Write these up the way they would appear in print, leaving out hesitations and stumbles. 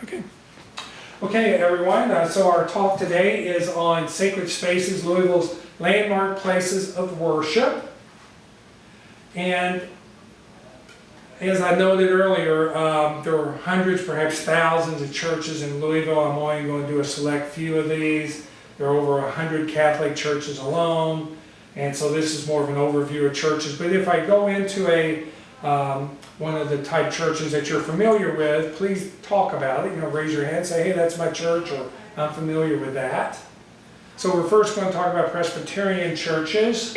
Okay. Okay, everyone. So our talk today is on sacred spaces, Louisville's landmark places of worship. And as I noted earlier, there are hundreds, perhaps thousands of churches in Louisville. I'm only going to do a select few of these. There are over 100 Catholic churches alone. And so this is more of an overview of churches. But if I go into one of the type churches that you're familiar with, please talk about it. Raise your hand, say, hey, that's my church, or I'm familiar with that. So we're first going to talk about Presbyterian churches.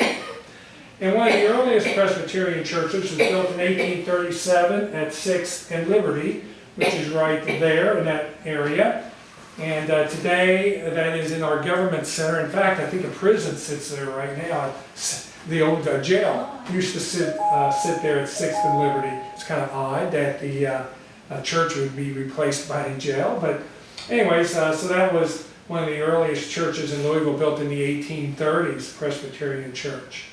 And one of the earliest Presbyterian churches was built in 1837 at 6th and Liberty, which is right there in that area. And today, that is in our government center. In fact, I think a prison sits there right now. The old jail used to sit there at 6th and Liberty. It's kind of odd that the church would be replaced by a jail. But anyways, so that was one of the earliest churches in Louisville, built in the 1830s, Presbyterian church.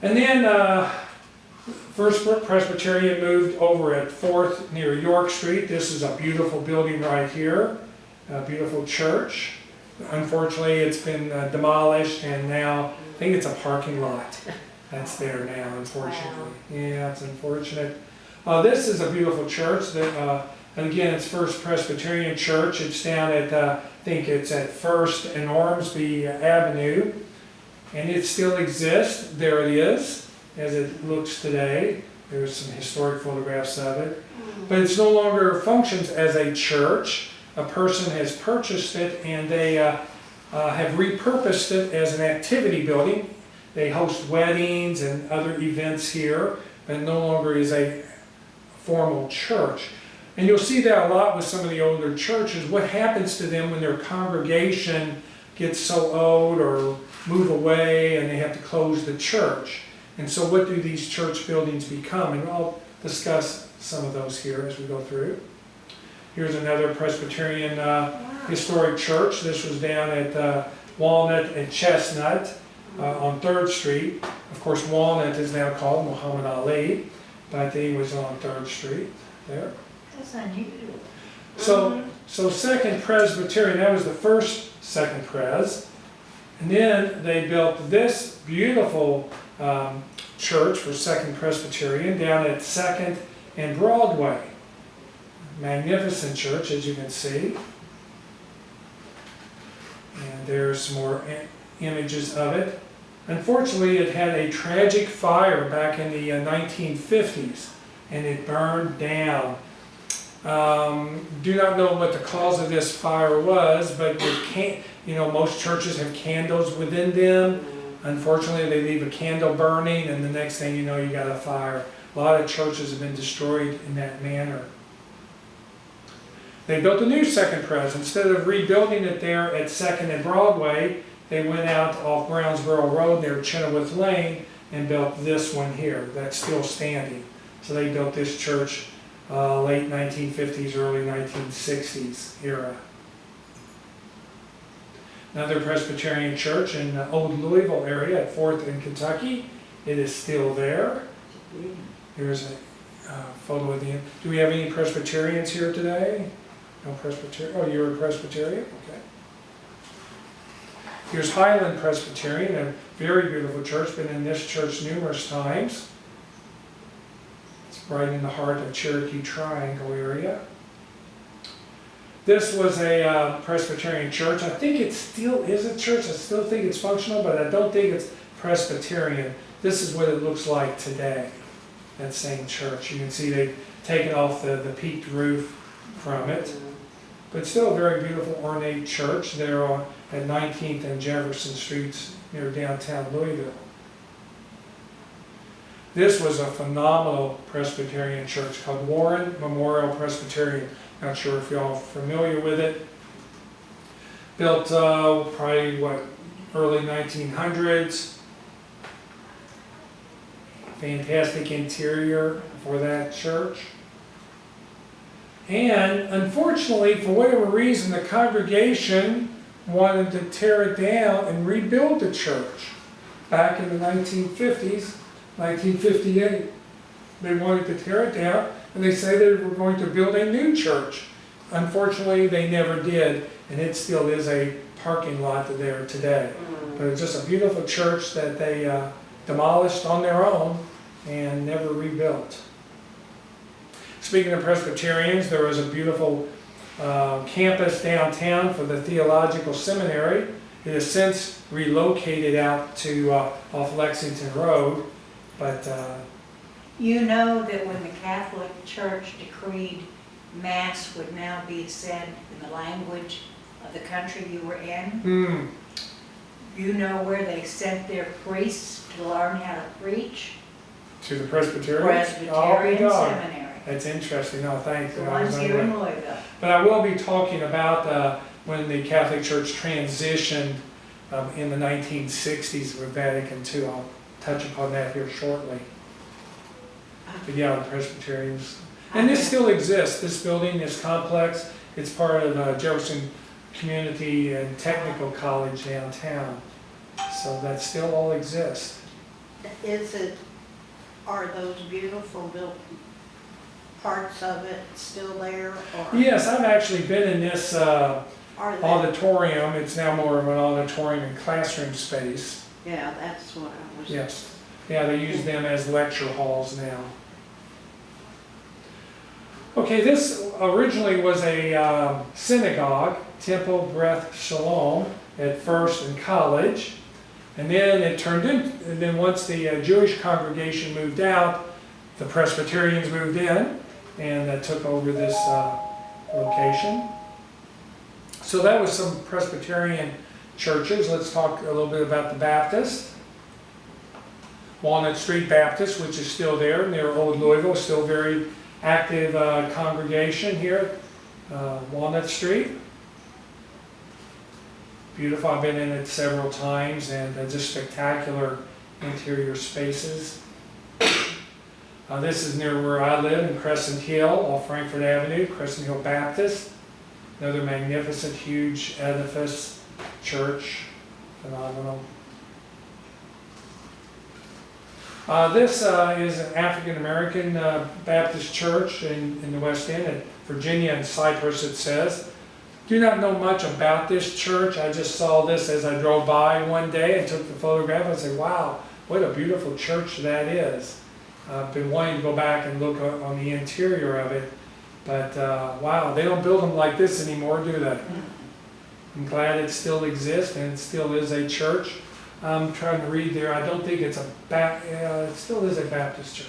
And then First Presbyterian moved over at 4th near York Street. This is a beautiful building right here, a beautiful church. Unfortunately, it's been demolished, and now I think it's a parking lot that's there now, unfortunately. Yeah, it's unfortunate. This is a beautiful church. That, and again, it's First Presbyterian Church. It's down at, I think it's at 1st and Ormsby Avenue. And it still exists. There it is, as it looks today. There's some historic photographs of it. But it no longer functions as a church. A person has purchased it, and they have repurposed it as an activity building. They host weddings and other events here, but it no longer is a formal church. And you'll see that a lot with some of the older churches. What happens to them when their congregation gets so old or move away and they have to close the church? And so what do these church buildings become? And I'll discuss some of those here as we go through. Here's another Presbyterian historic church. This was down at Walnut and Chestnut on 3rd Street. Of course, Walnut is now called Muhammad Ali, but he was on 3rd Street there. That's unusual. So 2nd Presbyterian, that was the first 2nd Pres. And then they built this beautiful church for 2nd Presbyterian down at 2nd and Broadway. Magnificent church, as you can see. And there's some more images of it. Unfortunately, it had a tragic fire back in the 1950s, and it burned down. Do not know what the cause of this fire was, but most churches have candles within them. Unfortunately, they leave a candle burning, and the next thing you know, you got a fire. A lot of churches have been destroyed in that manner. They built a new 2nd Pres. Instead of rebuilding it there at 2nd and Broadway, they went out off Brownsboro Road near Chenoweth Lane and built this one here. That's still standing. So they built this church late 1950s, early 1960s era. Another Presbyterian church in the old Louisville area at 4th and Kentucky. It is still there. Here's a photo of the... Do we have any Presbyterians here today? No Presbyterian? Oh, you're a Presbyterian? Okay. Here's Highland Presbyterian, a very beautiful church. Been in this church numerous times. It's right in the heart of Cherokee Triangle area. This was a Presbyterian church. I think it still is a church. I still think it's functional, but I don't think it's Presbyterian. This is what it looks like today, that same church. You can see they've taken off the peaked roof from it. But still a very beautiful, ornate church there at 19th and Jefferson Streets near downtown Louisville. This was a phenomenal Presbyterian church called Warren Memorial Presbyterian. Not sure if y'all are familiar with it. Built probably, early 1900s. Fantastic interior for that church. And unfortunately, for whatever reason, the congregation wanted to tear it down and rebuild the church. Back in the 1950s, 1958, they wanted to tear it down And they say they were going to build a new church. Unfortunately, they never did, and it still is a parking lot there today. But it's just a beautiful church that they demolished on their own and never rebuilt. Speaking of Presbyterians, there was a beautiful campus downtown for the theological seminary. It has since relocated out to off Lexington Road, but you know that when the Catholic Church decreed Mass would now be said in the language of the country you were in, you know where they sent their priests to learn how to preach? To the Presbyterian? Presbyterian Seminary. That's interesting. No, thanks. The ones here in Louisville. But I will be talking about when the Catholic Church transitioned in the 1960s with Vatican II. I'll touch upon that here shortly. But yeah, the Presbyterians. And this still exists. This building, this complex, it's part of Jefferson Community and Technical College downtown. So that still all exists. Are those beautiful built parts of it still there? Or Yes, I've actually been in this are they? auditorium. It's now more of an auditorium and classroom space. Yeah, that's what I was. Yes. Yeah, they use them as lecture halls now. Okay, this originally was a synagogue, Temple Breath Shalom, at first in college. And then it turned in, and then once the Jewish congregation moved out, the Presbyterians moved in and took over this location. So that was some Presbyterian churches. Let's talk a little bit about the Baptist. Walnut Street Baptist, which is still there near Old Louisville, still very active congregation here, Walnut Street. Beautiful, I've been in it several times, and just spectacular interior spaces. This is near where I live in Crescent Hill, off Frankfort Avenue, Crescent Hill Baptist. Another magnificent, huge edifice, church, phenomenal. This is an African-American Baptist church in the West End, at Virginia and Cypress, it says. Do not know much about this church. I just saw this as I drove by one day and took the photograph and said, wow, what a beautiful church that is. I've been wanting to go back and look on the interior of it, but wow, they don't build them like this anymore, do they? I'm glad it still exists and it still is a church. I'm trying to read there. I don't think it's it still is a Baptist church.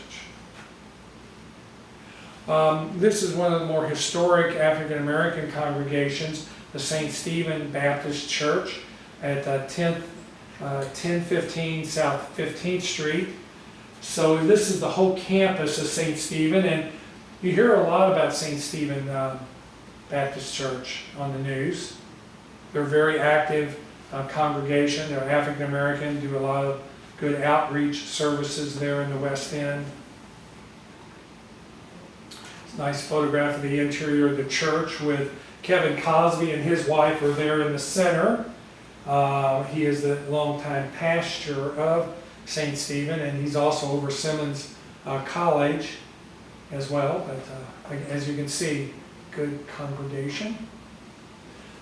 This is one of the more historic African-American congregations, the St. Stephen Baptist Church at 1015 South 15th Street. So this is the whole campus of St. Stephen, and you hear a lot about St. Stephen Baptist Church on the news. They're a very active congregation. They're African-American, do a lot of good outreach services there in the West End. Nice photograph of the interior of the church with Kevin Cosby and his wife are there in the center. He is the longtime pastor of St. Stephen, and he's also over Simmons College as well. But as you can see, good congregation.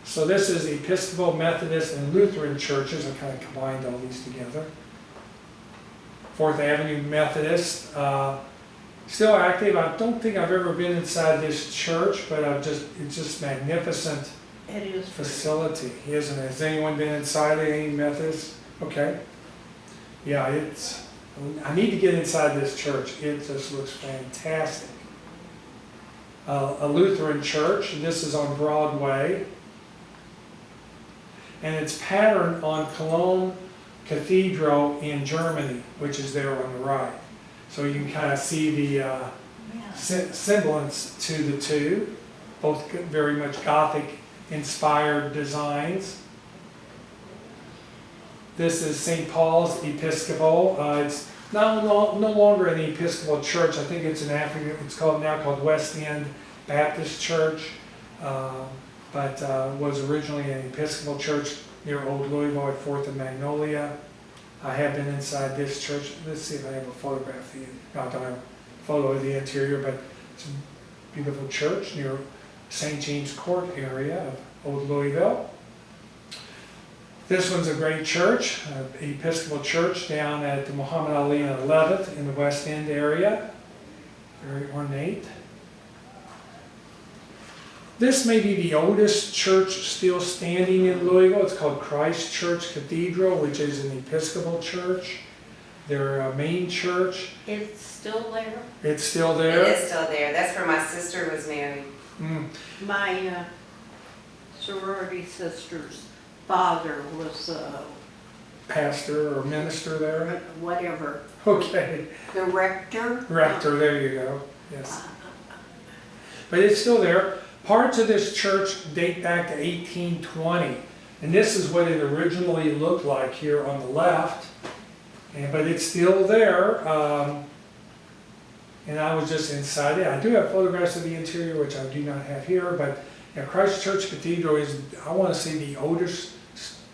So this is Episcopal, Methodist, and Lutheran churches. I kind of combined all these together. 4th Avenue Methodist. Still active. I don't think I've ever been inside this church, but it's just magnificent facility, isn't it? Has anyone been inside any Methodist? Okay. Yeah, I need to get inside this church. It just looks fantastic. A Lutheran church. This is on Broadway. And it's patterned on Cologne Cathedral in Germany, which is there on the right. So you can kind of see the semblance to the two, both very much Gothic-inspired designs. This is St. Paul's Episcopal. It's no longer an Episcopal church. I think it's it's now called West End Baptist Church, but was originally an Episcopal church near Old Louisville at 4th and Magnolia. I have been inside this church. Let's see if I have a photograph of I don't have a photo of the interior, but It's a beautiful church near St. James Court area of Old Louisville. This one's a great church, an Episcopal church down at the Muhammad Ali and 11th in the West End area. Very ornate. This may be the oldest church still standing in Louisville. It's called Christ Church Cathedral, which is an Episcopal church. Their main church. It's still there? It's still there. It is still there. That's where my sister was married. My sorority sister's father was Pastor or minister there. whatever, Okay. the rector. Rector, there you go. Yes. But it's still there. Parts of this church date back to 1820. And this is what it originally looked like here on the left. But it's still there. And I was just inside it. I do have photographs of the interior, which I do not have here. But yeah, Christ Church Cathedral is, I want to say, the oldest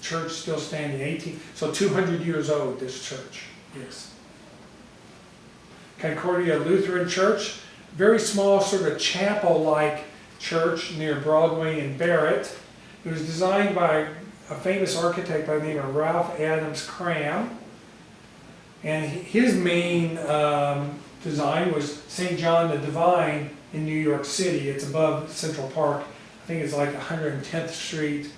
church still standing. So 200 years old, this church. Yes. Concordia Lutheran Church. Very small, sort of chapel-like church near Broadway and Barrett. It was designed by a famous architect by the name of Ralph Adams Cram. And his main design was St. John the Divine in New York City. It's above Central Park. I think it's like 110th Street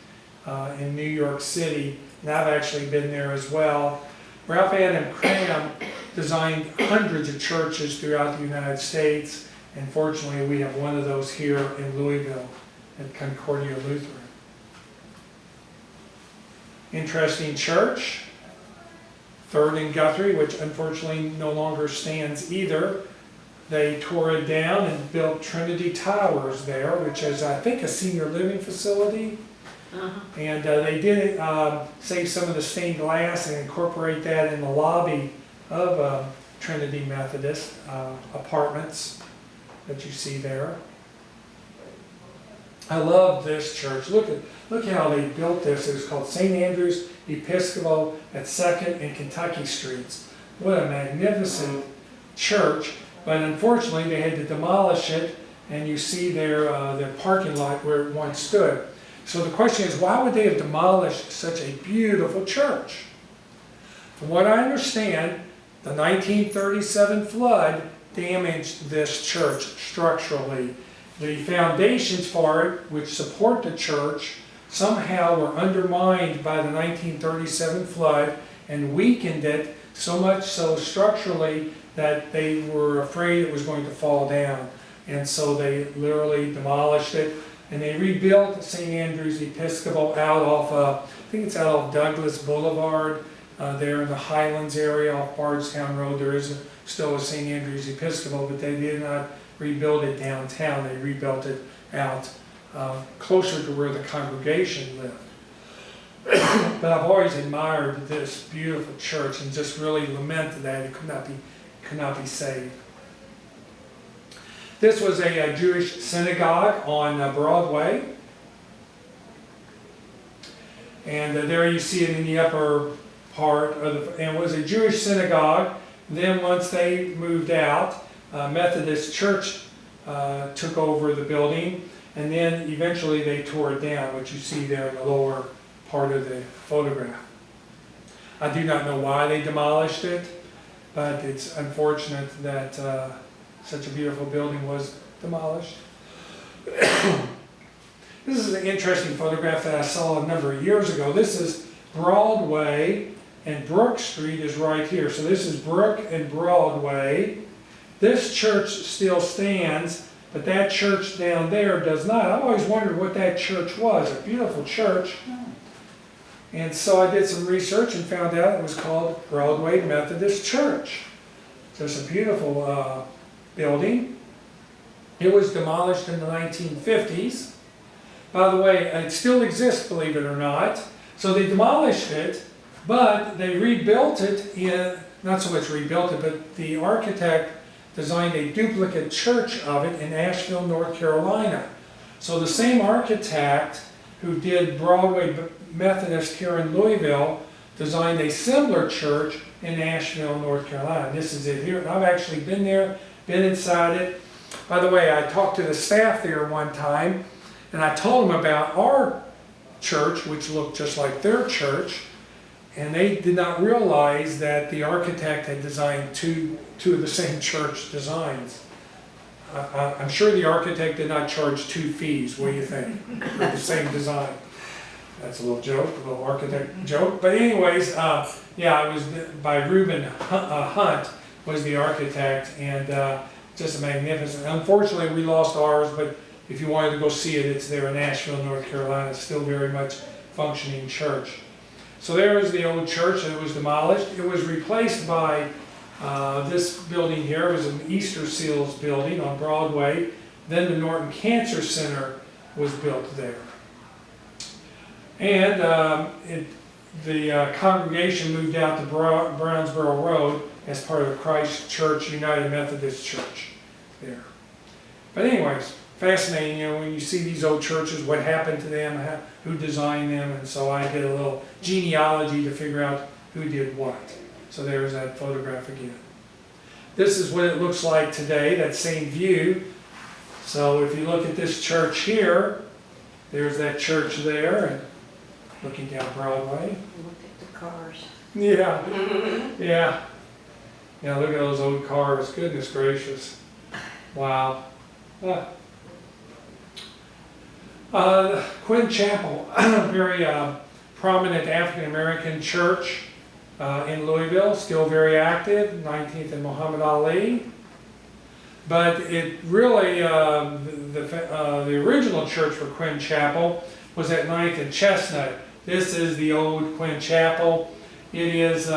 in New York City. And I've actually been there as well. Ralph Adams Cram designed hundreds of churches throughout the United States. And fortunately, we have one of those here in Louisville at Concordia Lutheran. Interesting church. Third and Guthrie, which unfortunately no longer stands either. They tore it down and built Trinity Towers there, which is, I think, a senior living facility. And they did save some of the stained glass and incorporate that in the lobby of Trinity Methodist apartments that you see there. I love this church. Look how they built this. It was called St. Andrew's Episcopal at 2nd and Kentucky Streets. What a magnificent church. But unfortunately, they had to demolish it, and you see their parking lot where it once stood. So the question is, why would they have demolished such a beautiful church? From what I understand, the 1937 flood damaged this church structurally. The foundations for it, which support the church, somehow were undermined by the 1937 flood and weakened it so much so structurally that they were afraid it was going to fall down. And so they literally demolished it. And they rebuilt St. Andrew's Episcopal out off, I think it's out of Douglas Boulevard, there in the Highlands area off Bardstown Road. There is still a St. Andrew's Episcopal, but they did not rebuild it downtown. They rebuilt it out closer to where the congregation lived. But I've always admired this beautiful church and just really lament that it could not be saved. This was a Jewish synagogue on Broadway. And there you see it in the upper part of and it was a Jewish synagogue. Then once they moved out, Methodist Church took over the building, and then eventually they tore it down, which you see there in the lower part of the photograph. I do not know why they demolished it, but it's unfortunate that such a beautiful building was demolished. This is an interesting photograph that I saw a number of years ago. This is Broadway, and Brook Street is right here. So this is Brook and Broadway. This church still stands, but that church down there does not. I've always wondered what that church was. A beautiful church. And so I did some research and found out it was called Broadway Methodist Church. So it's a beautiful building. It was demolished in the 1950s. By the way, it still exists, believe it or not. So they demolished it, but they rebuilt it in, not so much rebuilt it, but the architect designed a duplicate church of it in Asheville, North Carolina. So the same architect who did Broadway Methodist here in Louisville designed a similar church in Asheville, North Carolina. This is it here. I've actually been there, been inside it. By the way, I talked to the staff there one time, and I told them about our church, which looked just like their church, and they did not realize that the architect had designed two of the same church designs. I'm sure the architect did not charge 2 fees. What do you think for the same design? That's a little joke, a little architect joke. But anyways, yeah, it was by Reuben Hunt was the architect, and just magnificent. Unfortunately, we lost ours, but if you wanted to go see it, it's there in Asheville, North Carolina. It's still very much functioning church. So there is the old church that was demolished. It was replaced by this building here. It was an Easter Seals building on Broadway. Then the Norton Cancer Center was built there. And the congregation moved out to Brownsboro Road as part of the Christ Church United Methodist Church there. But anyways, fascinating, you know, when you see these old churches, what happened to them, who designed them, and so I did a little genealogy to figure out who did what. So there's that photograph again. This is what it looks like today, that same view. So if you look at this church here, there's that church there, and looking down Broadway. Look at the cars. Yeah, yeah. Yeah, look at those old cars, goodness gracious. Wow. Quinn Chapel, very prominent African American church in Louisville, still very active, 19th and Muhammad Ali. But it really, the original church for Quinn Chapel was at 9th and Chestnut. This is the old Quinn Chapel. It is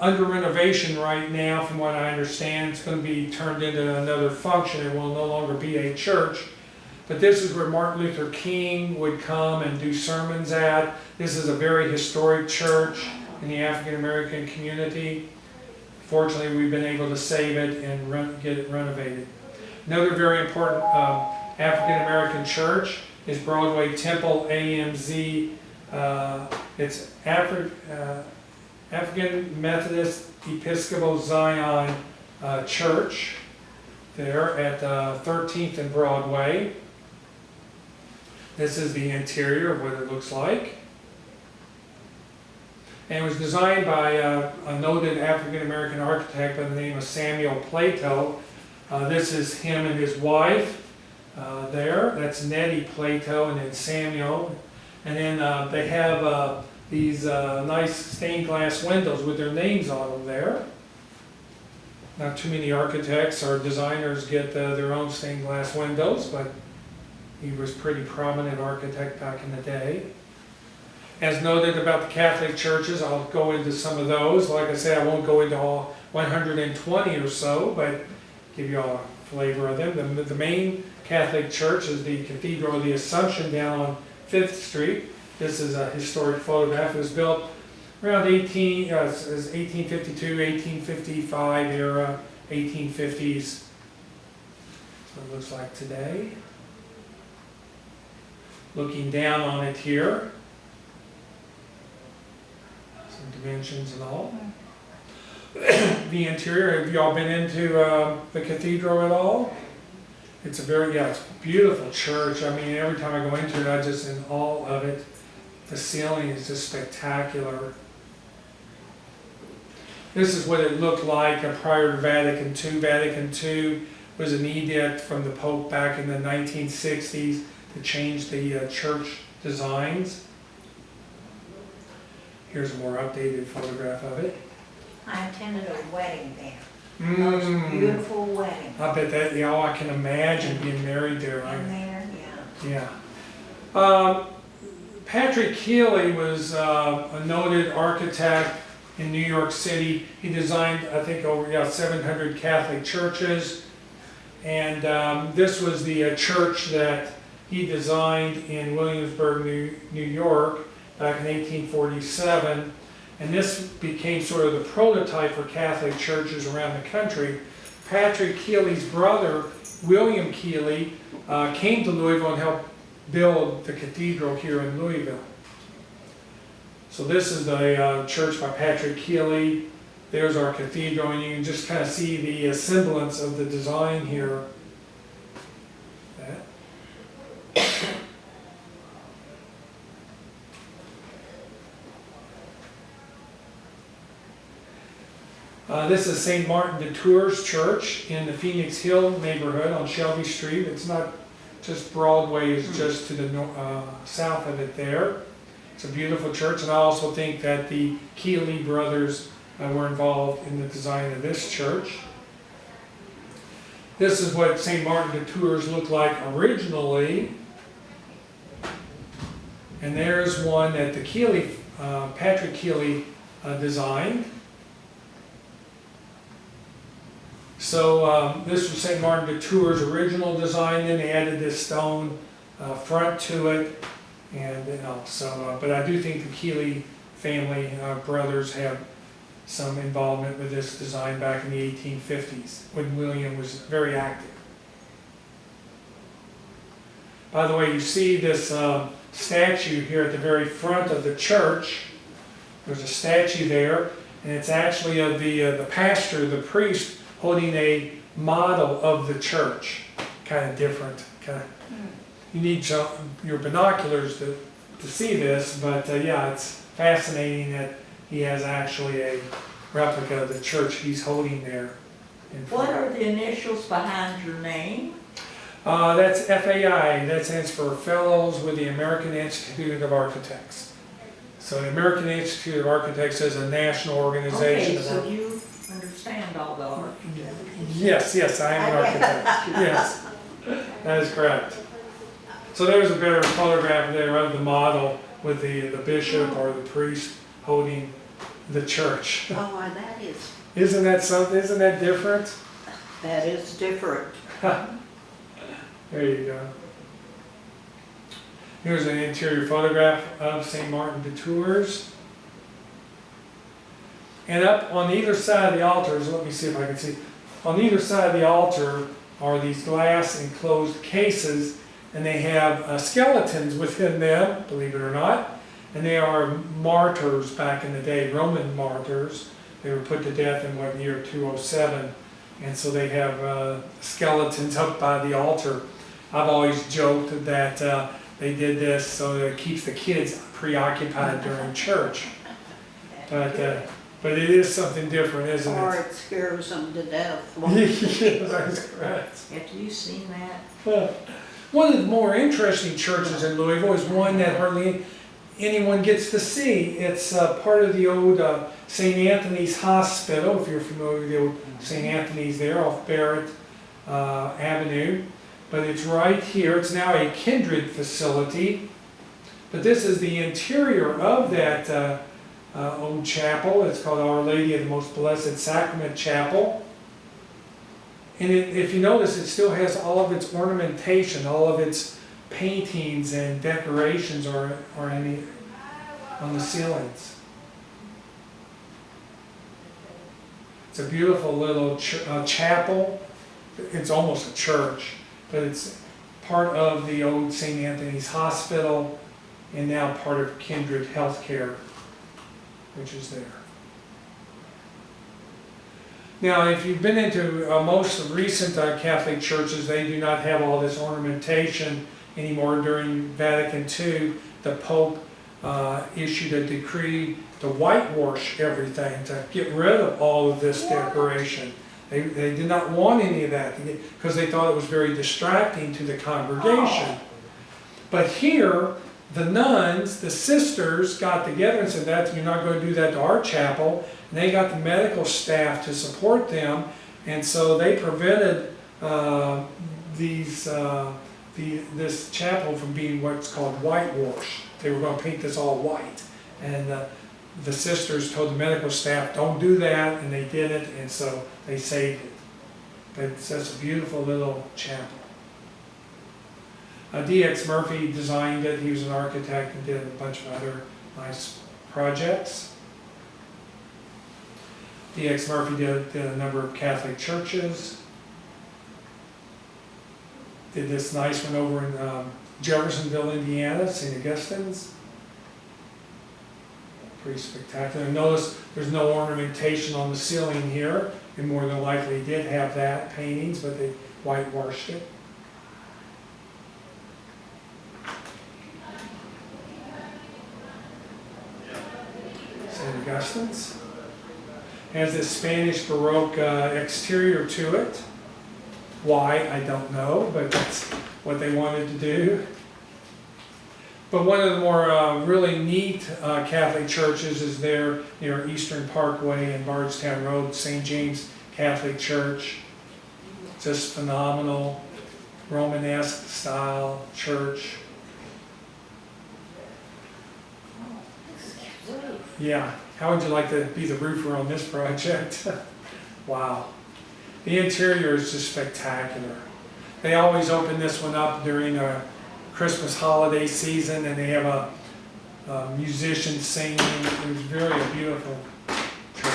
under renovation right now, from what I understand. It's going to be turned into another function. It will no longer be a church. But this is where Martin Luther King would come and do sermons at. This is a very historic church in the African American community. Fortunately, we've been able to save it and get it renovated. Another very important African American church is Broadway Temple AME. It's African Methodist Episcopal Zion Church there at 13th and Broadway. This is the interior of what it looks like. And it was designed by a noted African American architect by the name of Samuel Plato. This is him and his wife there. That's Nettie Plato and then Samuel. And then they have these nice stained glass windows with their names on them there. Not too many architects or designers get their own stained glass windows, but he was a pretty prominent architect back in the day. As noted about the Catholic churches, I'll go into some of those. Like I said, I won't go into all 120 or so, but give you all a flavor of them. The main Catholic church is the Cathedral of the Assumption down on 5th Street. This is a historic photograph. It was built around 1852, 1855 era, 1850s. So it looks like today. Looking down on it here. Some dimensions and all. The interior, have you all been into the cathedral at all? It's a very, it's a beautiful church. I mean, every time I go into it, I'm just in awe of it. The ceiling is just spectacular. This is what it looked like prior to Vatican II. Vatican II was an edict from the Pope back in the 1960s to change the church designs. Here's a more updated photograph of it. I attended a wedding there. Most beautiful wedding. I bet that, I can imagine being married there. In there, yeah. Yeah. Patrick Keeley was a noted architect in New York City. He designed, I think, over 700 Catholic churches. And this was the church that he designed in Williamsburg, New York, back in 1847. And this became sort of the prototype for Catholic churches around the country. Patrick Keeley's brother, William Keeley, came to Louisville and helped build the cathedral here in Louisville. So this is the church by Patrick Keeley. There's our cathedral, and you can just kind of see the semblance of the design here This is St. Martin de Tours Church in the Phoenix Hill neighborhood on Shelby Street. It's not just Broadway, it's just to the south of it there. It's a beautiful church, and I also think that the Keeley brothers were involved in the design of this church. This is what St. Martin de Tours looked like originally. And there's one that the Keeley, Patrick Keeley designed. So this was St. Martin de Tours' original design, then they added this stone front to it. And but I do think the Keeley family brothers have some involvement with this design back in the 1850s when William was very active. By the way, you see this statue here at the very front of the church. There's a statue there, and it's actually of the pastor, the priest, holding a model of the church. Kind of different. You need your binoculars to see this, but yeah, it's fascinating that he has actually a replica of the church he's holding there. What are the initials behind your name? That's FAI. That stands for Fellows with the American Institute of Architects. So the American Institute of Architects is a national organization. Okay, so you understand all the art. Yes, I am an architect. Yes, that is correct. So there's a better photograph there of the model with the bishop or the priest holding the church. Oh, and that is, Isn't that something? Isn't that different? that is different. There you go. Here's an interior photograph of St. Martin de Tours. And up on either side of the altars, let me see if I can see. On either side of the altar are these glass enclosed cases, and they have skeletons within them, believe it or not. And they are martyrs back in the day, Roman martyrs. They were put to death in what, year 207. And so they have skeletons up by the altar. I've always joked that they did this so that it keeps the kids preoccupied during church. But it is something different, isn't Or it? it scares them to death. Yes, that's correct. Have you seen that? One of the more interesting churches in Louisville is one that hardly anyone gets to see. It's part of the old St. Anthony's Hospital, if you're familiar with the old St. Anthony's there off Barrett Avenue. But it's right here. It's now a Kindred facility. But this is the interior of that old chapel. It's called Our Lady of the Most Blessed Sacrament Chapel. And if you notice, it still has all of its ornamentation, all of its paintings and decorations are on the ceilings. It's a beautiful little chapel. It's almost a church, but it's part of the old St. Anthony's Hospital and now part of Kindred Healthcare, which is there. Now, if you've been into most recent Catholic churches, they do not have all this ornamentation anymore. During Vatican II, the Pope issued a decree to whitewash everything, to get rid of all of this decoration. They did not want any of that because they thought it was very distracting to the congregation. But here, the nuns, the sisters, got together and said, "That you're not going to do that to our chapel." And they got the medical staff to support them, and so they prevented this chapel from being what's called whitewash. They were going to paint this all white, and the sisters told the medical staff, "Don't do that," and they did it, and so they saved it. But it's just a beautiful little chapel. D.X. Murphy designed it. He was an architect and did a bunch of other nice projects. D.X. Murphy did a number of Catholic churches. Did this nice one over in Jeffersonville, Indiana, St. Augustine's. Pretty spectacular. Notice there's no ornamentation on the ceiling here. They more than likely did have that, paintings, but they whitewashed it. St. Augustine's. Has this Spanish Baroque exterior to it. Why, I don't know, but that's what they wanted to do. But one of the more really neat Catholic churches is there near Eastern Parkway and Bardstown Road, St. James Catholic Church. Just phenomenal, Romanesque style church. Yeah, how would you like to be the roofer on this project? Wow. The interior is just spectacular. They always open this one up during a Christmas holiday season, and they have a musician singing. It was very beautiful church.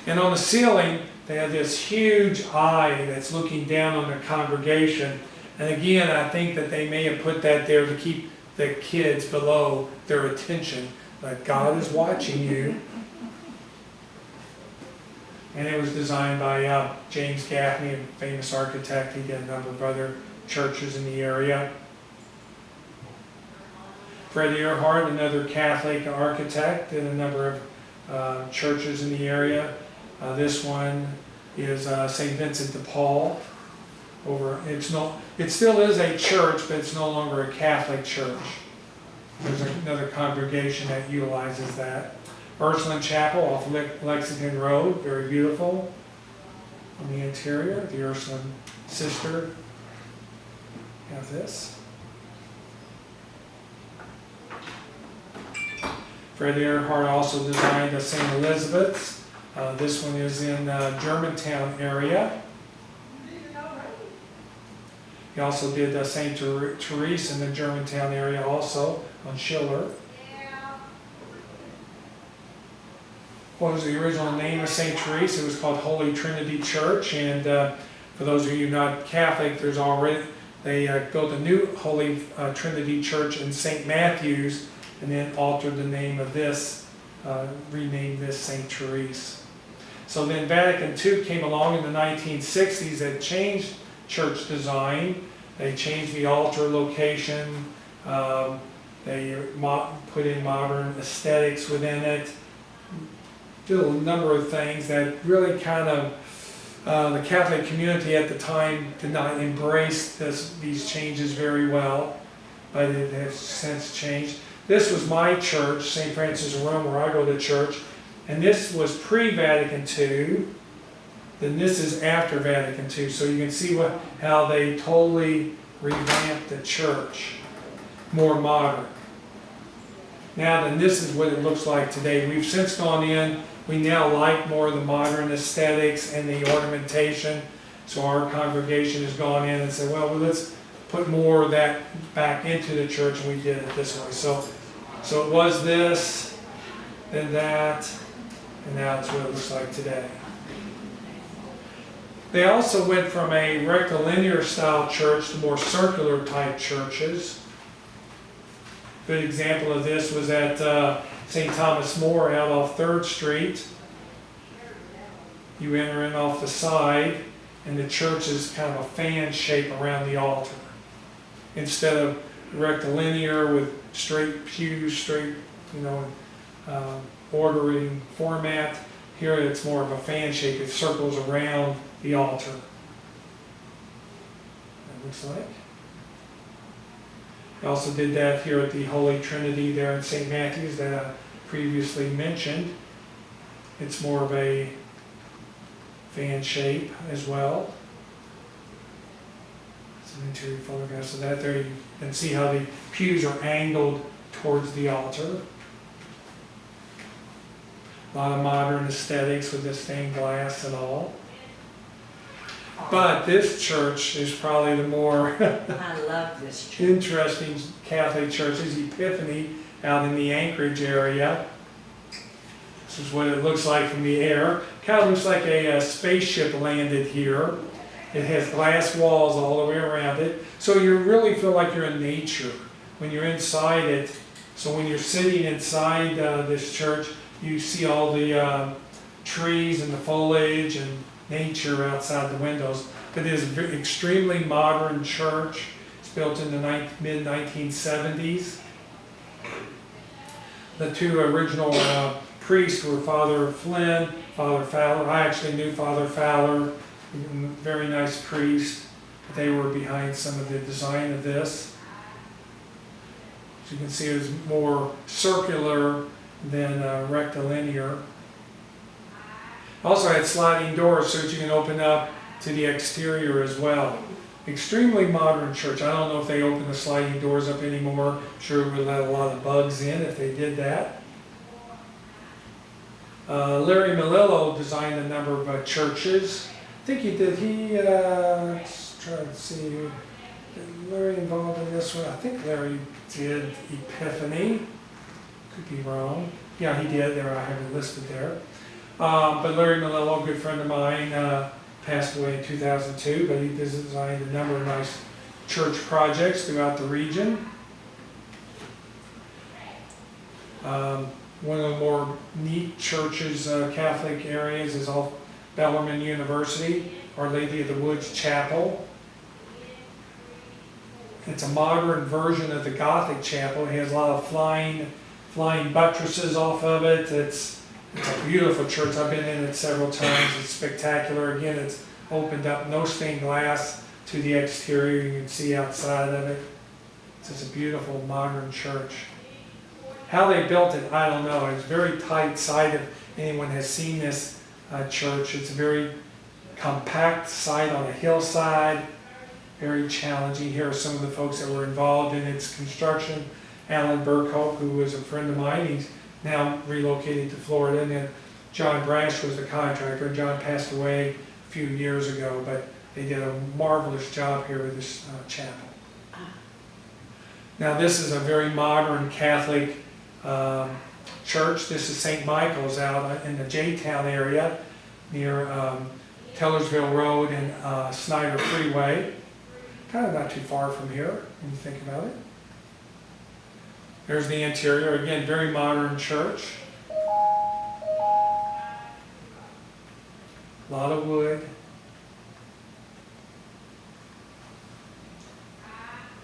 And on the ceiling, they have this huge eye that's looking down on the congregation. And again, I think that they may have put that there to keep the kids below their attention. Like, God is watching you. And it was designed by James Gaffney, a famous architect. He did a number of other churches in the area. Fred Earhart, another Catholic architect, did a number of churches in the area. This one is St. Vincent de Paul. It still is a church, but it's no longer a Catholic church. There's another congregation that utilizes that. Quinn Chapel off Lexington Road, very beautiful. On the interior, the Ursuline sister. Have this. Fred Earhart also designed St. Elizabeth's. This one is in Germantown area. He also did St. Therese in the Germantown area also on Schiller. What was the original name of St. Therese? It was called Holy Trinity Church, and for those of you not Catholic, they built a new Holy Trinity Church in St. Matthew's, and then altered the name of this, renamed this St. Therese. So then Vatican II came along in the 1960s that changed church design. They changed the altar location. They put in modern aesthetics within it. Did a number of things that really kind of, the Catholic community at the time did not embrace these changes very well, but it has since changed. This was my church, St. Francis of Rome, where I go to church, and this was pre-Vatican II. Then this is after Vatican II, so you can see how they totally revamped the church, more modern. Now then, this is what it looks like today. We've since gone in. We now like more of the modern aesthetics and the ornamentation. So our congregation has gone in and said, well, let's put more of that back into the church, and we did it this way. So it was this, then that, and now it's what it looks like today. They also went from a rectilinear style church to more circular type churches. Good example of this was at St. Thomas More out off 3rd Street. You enter in off the side, and the church is kind of a fan shape around the altar. Instead of rectilinear with straight pews, straight, ordering format, here it's more of a fan shape. It circles around the altar. That looks like. I also did that here at the Holy Trinity there in St. Matthew's that I previously mentioned. It's more of a fan shape as well. Some interior photographs of that there. You can see how the pews are angled towards the altar. A lot of modern aesthetics with the stained glass and all. But this church is probably the more I love this church. interesting Catholic church. Is Epiphany out in the Anchorage area. This is what it looks like from the air. Kind of looks like a spaceship landed here. It has glass walls all the way around it. So you really feel like you're in nature when you're inside it. So when you're sitting inside this church, you see all the trees and the foliage and nature outside the windows. But it is an extremely modern church. It's built in the mid-1970s. The two original priests were Father Flynn Father Fowler. I actually knew Father Fowler, very nice priest. They were behind some of the design of this. As you can see, it was more circular than rectilinear. Also had sliding doors so that you can open up to the exterior as well. Extremely modern church. I don't know if they open the sliding doors up anymore. I'm sure it would let a lot of bugs in if they did that. Larry Melillo designed a number of churches. I think he did. Let's try to see. Did Larry involved in this one? I think Larry did Epiphany. Could be wrong. Yeah, he did. There, I have it listed there. But Larry Melillo, a good friend of mine, passed away in 2002, but he designed a number of nice church projects throughout the region. One of the more neat churches, Catholic areas, is off Bellarmine University, Our Lady of the Woods Chapel. It's a modern version of the Gothic chapel. It has a lot of flying buttresses off of it. It's a beautiful church. I've been in it several times. It's spectacular. Again, it's opened up, no stained glass to the exterior. You can see outside of it. It's just a beautiful modern church. How they built it, I don't know. It's very tight site. If anyone has seen this church, it's a very compact site on a hillside. Very challenging. Here are some of the folks that were involved in its construction. Alan Burkhope, who was a friend of mine, he's now relocated to Florida, and then John Branch was the contractor. John passed away a few years ago, but they did a marvelous job here with this chapel. Now this is a very modern Catholic church. This is St. Michael's out in the J-Town area near Tellersville Road and Snyder Freeway. Kind of not too far from here when you think about it. There's the interior. Again, very modern church. A lot of wood.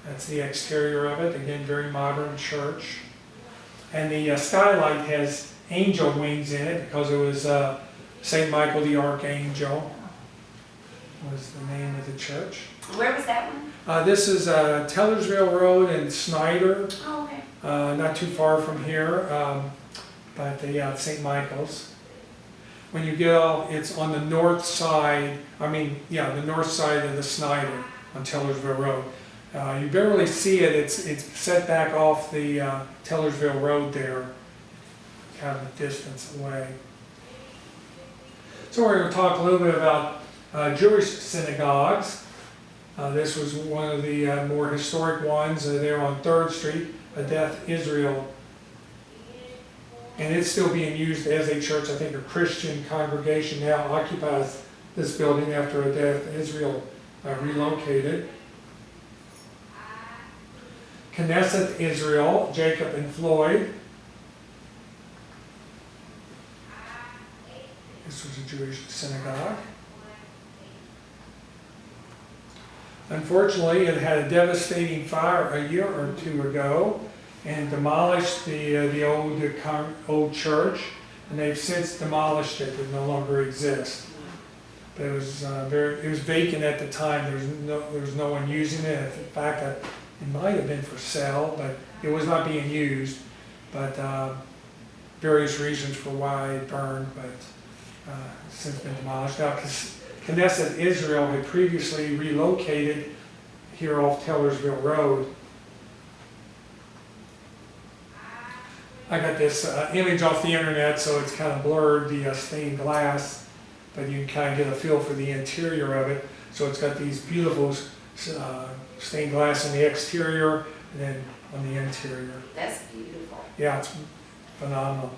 That's the exterior of it. Again, very modern church. And the skylight has angel wings in it because it was St. Michael the Archangel was the name of the church. Where was that one? This is Tellersville Road and Snyder. Oh, okay. Not too far from here, but yeah, St. Michael's. When you get off, it's on the north side, the north side of the Snyder on Tellersville Road. You barely see it, it's set back off the Tellersville Road there, kind of a distance away. So we're going to talk a little bit about Jewish synagogues. This was one of the more historic ones there on 3rd Street, Beth Israel. And it's still being used as a church. I think a Christian congregation now occupies this building after Beth Israel relocated. Knesset Israel, Jacob and Floyd. This was a Jewish synagogue. Unfortunately, it had a devastating fire a year or two ago and demolished the old church, and they've since demolished it. It no longer exists. But it was vacant at the time. There was no one using it. In fact, it might have been for sale, but it was not being used. But various reasons for why it burned, but since been demolished. Now, Knesset Israel had previously relocated here off Tellersville Road. I got this image off the internet, so it's kind of blurred, the stained glass, but you can kind of get a feel for the interior of it. So it's got these beautiful stained glass on the exterior and then on the interior. That's beautiful. Yeah, it's phenomenal.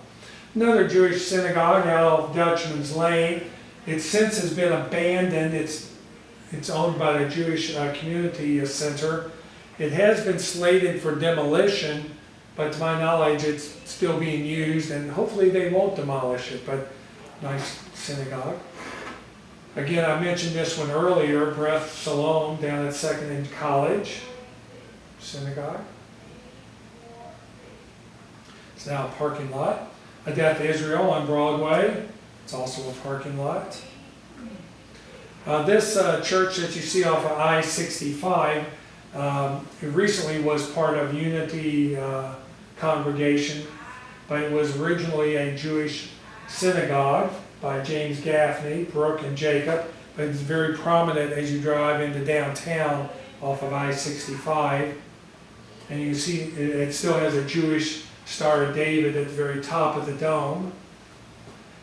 Another Jewish synagogue out of Dutchman's Lane. It since has been abandoned. It's owned by the Jewish Community Center. It has been slated for demolition, but to my knowledge, it's still being used, and hopefully they won't demolish it, but nice synagogue. Again, I mentioned this one earlier, Beth Salome down at 2nd and College synagogue. It's now a parking lot. Adath Israel on Broadway. It's also a parking lot. This church that you see off of I-65 it recently was part of Unity congregation, but it was originally a Jewish synagogue by James Gaffney, Brooke, and Jacob. But it's very prominent as you drive into downtown off of I-65. And you see it still has a Jewish Star of David at the very top of the dome.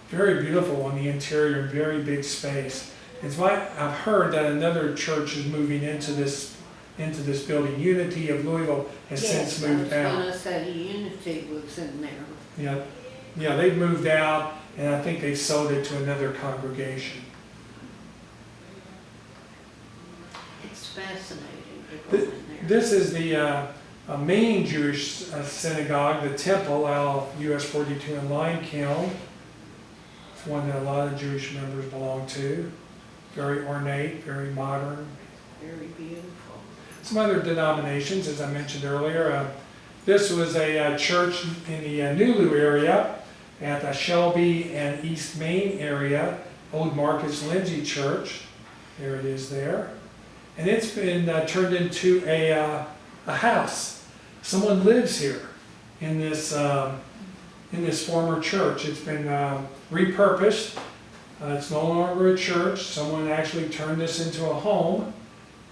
Very beautiful on the interior, very big space. I've heard that another church is moving into this building. Unity of Louisville has since moved out. I was gonna say Unity was in there. Yeah, they've moved out, and I think they've sold it to another congregation. It's fascinating to go in there. This is the main Jewish synagogue, the Temple, out of US 42 in Limekiln. It's one that a lot of Jewish members belong to. Very ornate, very modern. Very beautiful. Some other denominations, as I mentioned earlier. This was a church in the Nulu area at the Shelby and East Main area, Old Marcus Lindsay Church. There it is there. And it's been turned into a house. Someone lives here in this former church. It's been repurposed. It's no longer a church. Someone actually turned this into a home.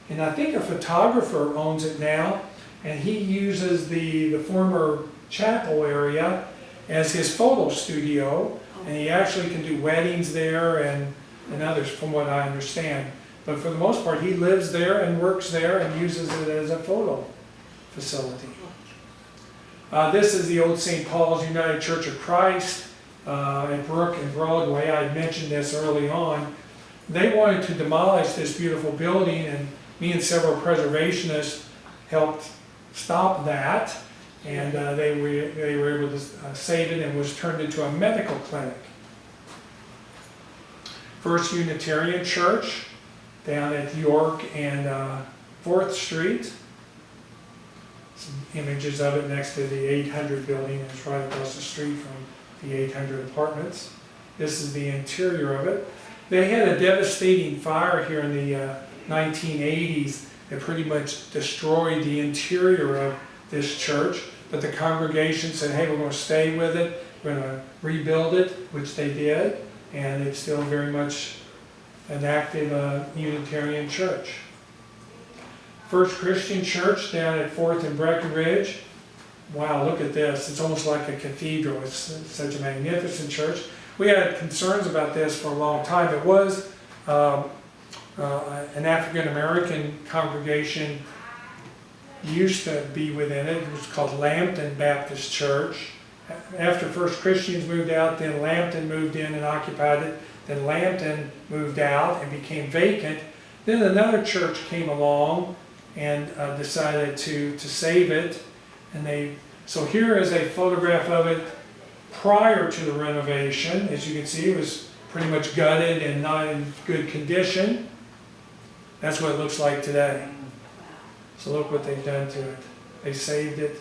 And I think a photographer owns it now, and he uses the former chapel area as his photo studio, and he actually can do weddings there and others, from what I understand. But for the most part, he lives there and works there and uses it as a photo facility. This is the old St. Paul's United Church of Christ in Brook and Broadway. I mentioned this early on. They wanted to demolish this beautiful building, and me and several preservationists helped stop that, and they were able to save it, and was turned into a medical clinic. First Unitarian Church down at York and 4th Street. Some images of it next to the 800 building. It's right across the street from the 800 apartments. This is the interior of it. They had a devastating fire here in the 1980s that pretty much destroyed the interior of this church, but the congregation said, hey, we're going to stay with it, we're going to rebuild it, which they did, and it's still very much an active Unitarian church. First Christian Church down at 4th and Breckenridge. Wow, look at this. It's almost like a cathedral. It's such a magnificent church. We had concerns about this for a long time. It was an African American congregation used to be within it. It was called Lambton Baptist Church. After First Christians moved out, then Lambton moved in and occupied it. Then Lambton moved out and became vacant. Then another church came along and decided to save it. And so here is a photograph of it prior to the renovation. As you can see, it was pretty much gutted and not in good condition. That's what it looks like today. So look what they've done to it. They saved it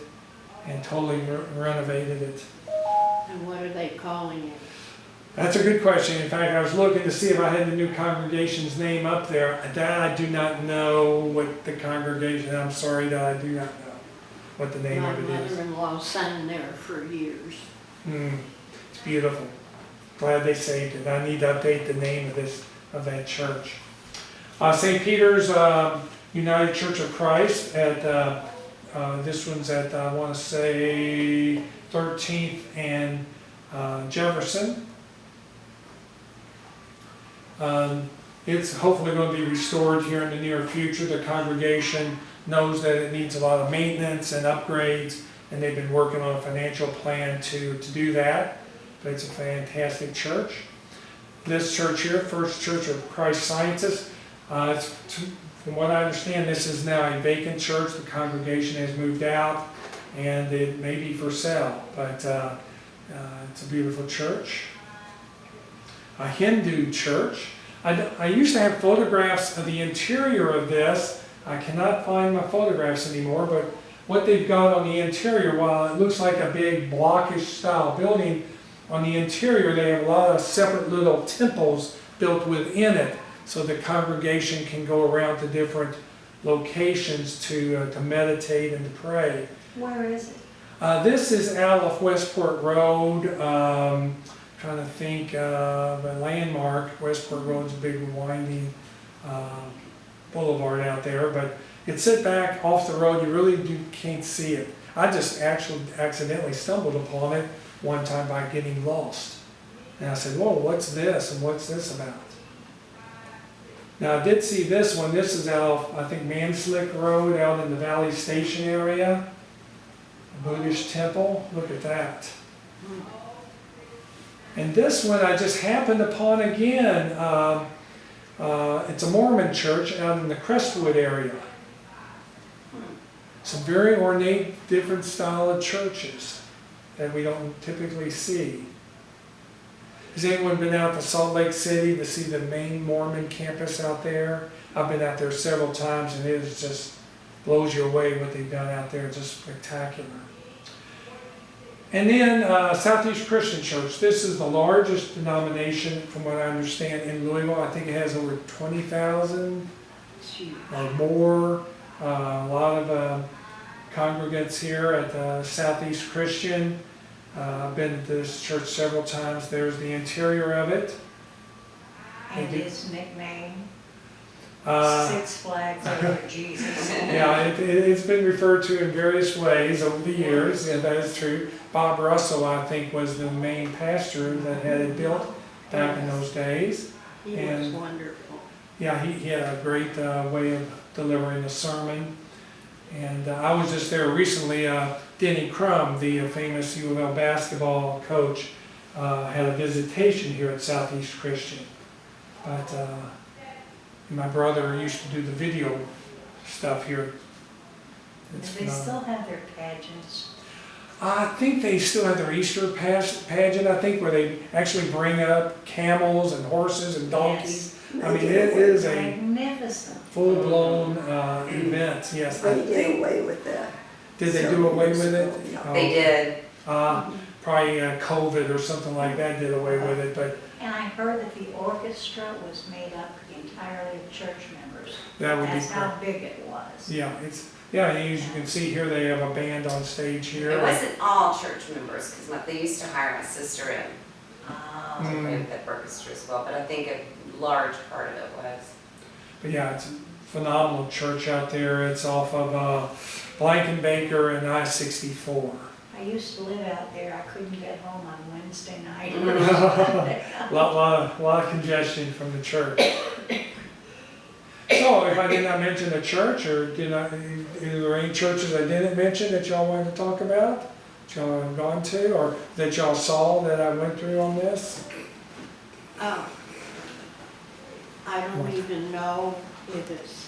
and totally renovated it. And what are they calling it? That's a good question. In fact, I was looking to see if I had the new congregation's name up there. I do not know what the congregation, I'm sorry that I do not know what the name of it My is. mother-in-law sang there for years. It's beautiful. Glad they saved it. I need to update the name of that church. St. Peter's United Church of Christ at this one's at I want to say 13th and Jefferson. It's hopefully going to be restored here in the near future. The congregation knows that it needs a lot of maintenance and upgrades, and they've been working on a financial plan to do that. But it's a fantastic church. This church here, First Church of Christ Scientists, from what I understand, this is now a vacant church. The congregation has moved out, and it may be for sale, but it's a beautiful church. A Hindu church. I used to have photographs of the interior of this. I cannot find my photographs anymore, but what they've got on the interior, while it looks like a big blockish style building, on the interior, they have a lot of separate little temples built within it, so the congregation can go around to different locations to meditate and to pray. Where is it? This is out off Westport Road. Trying to think of a landmark. Westport Road's a big winding boulevard out there, but it's set back off the road. You really can't see it. I just actually accidentally stumbled upon it one time by getting lost. And I said, whoa, what's this and what's this about? Now I did see this one. This is out of, I think, Manslick Road out in the Valley Station area. A Buddhist temple. Look at that. And this one I just happened upon again. It's a Mormon church out in the Crestwood area. Some very ornate, different style of churches that we don't typically see. Has anyone been out to Salt Lake City to see the main Mormon campus out there? I've been out there several times, and it is just blows you away what they've done out there. It's just spectacular. And then Southeast Christian Church. This is the largest denomination, from what I understand, in Louisville. I think it has over 20,000 or more. A lot of congregants here at Southeast Christian. I've been to this church several times. There's the interior of it. And his nickname? Uh, Six Flags Over Jesus. Yeah, it's been referred to in various ways over the years, and that is true. Bob Russell, I think, was the main pastor that had it built back in those days. He was And wonderful. yeah, he had a great way of delivering a sermon. And I was just there recently. Denny Crum, the famous U of L basketball coach, had a visitation here at Southeast Christian. But my brother used to do the video stuff here. Do they still have their pageants? I think they still have their Easter pageant, I think, where they actually bring up camels and horses and donkeys. I mean, it is a Magnificent. full-blown event, yes. They did away with that. Did they do away with it? Yeah. They did. Probably COVID or something like that did away with it, but And I heard that the orchestra was made up entirely of church members. that would be That's how correct. big it was. Yeah, and as you can see here, they have a band on stage here. It wasn't all church members, because they used to hire my sister in to play with that orchestra as well, but I think a large part of it was. But yeah, it's a phenomenal church out there. It's off of Blankenbaker and I-64. I used to live out there. I couldn't get home on Wednesday night. A lot of congestion from the church. So, if I did not mention a church, or are there any churches I didn't mention that y'all wanted to talk about, that y'all have gone to, or that y'all saw that I went through on this? I don't even know if it's